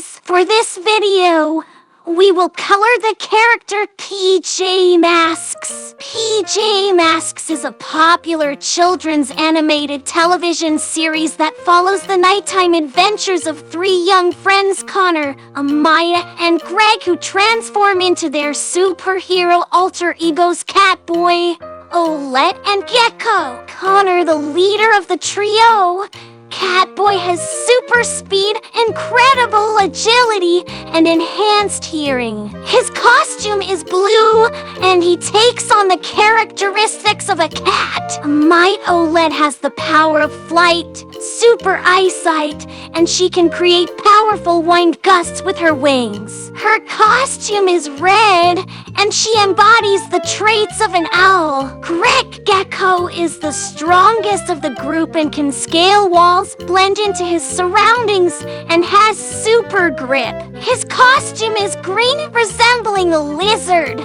guys! For this video, we will color the character PJ Masks. PJ Masks is a popular children's animated television series that follows the nighttime adventures of three young friends, Connor, Amaya, and Greg, who transform into their superhero alter egos Catboy, Owlette, and Gekko. Connor, the leader of the trio. Catboy has super speed, incredible agility, and enhanced hearing. His costume is blue, and he takes on the characteristics of a cat. My Owlette has the power of flight, super eyesight, and she can create powerful wind gusts with her wings. Her costume is red, and she embodies the traits of an owl. Gekko is the strongest of the group and can scale walls, blend into his surroundings, and has super grip. His costume is green, resembling a lizard.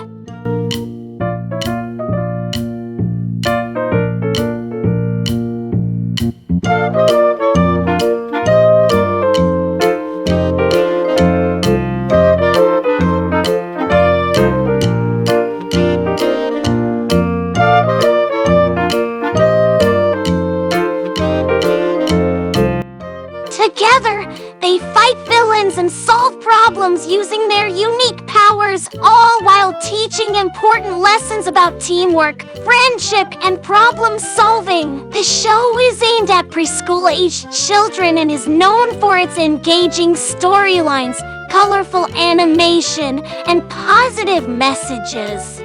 Together, they fight villains and solve problems using their unique powers, all while teaching important lessons about teamwork, friendship, and problem solving. The show is aimed at preschool-aged children and is known for its engaging storylines, colorful animation, and positive messages.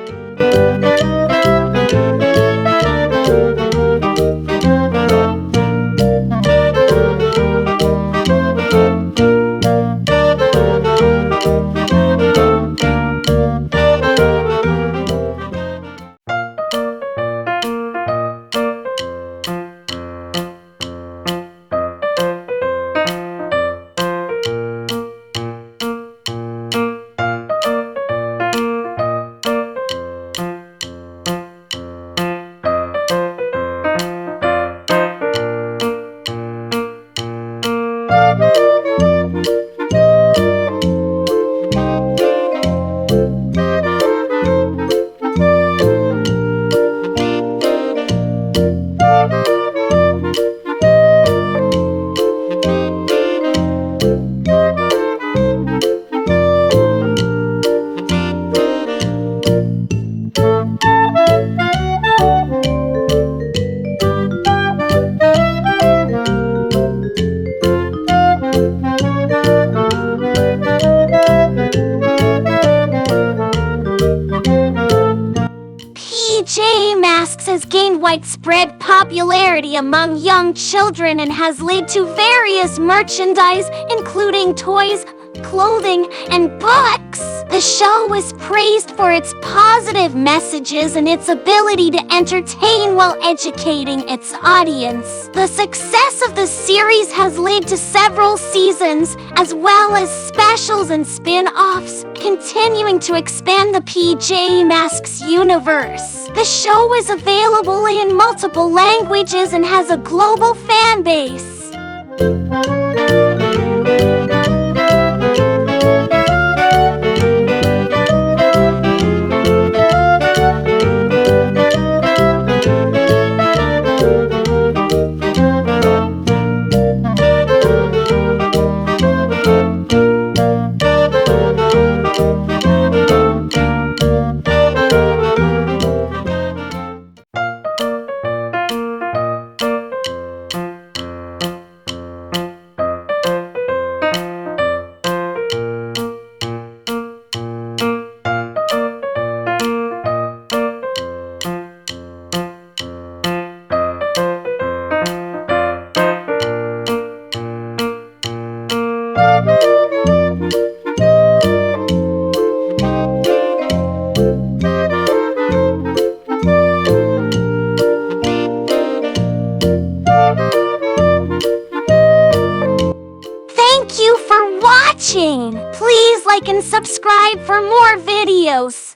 PJ Masks has gained widespread popularity among young children and has led to various merchandise, including toys, clothing, and books. The show was praised for its positive messages and its ability to entertain while educating its audience. The success of the series has led to several seasons, as well as specials and spin-offs, continuing to expand the PJ Masks universe. The show is available in multiple languages and has a global fan base. Thank you for watching! Please like and subscribe for more videos.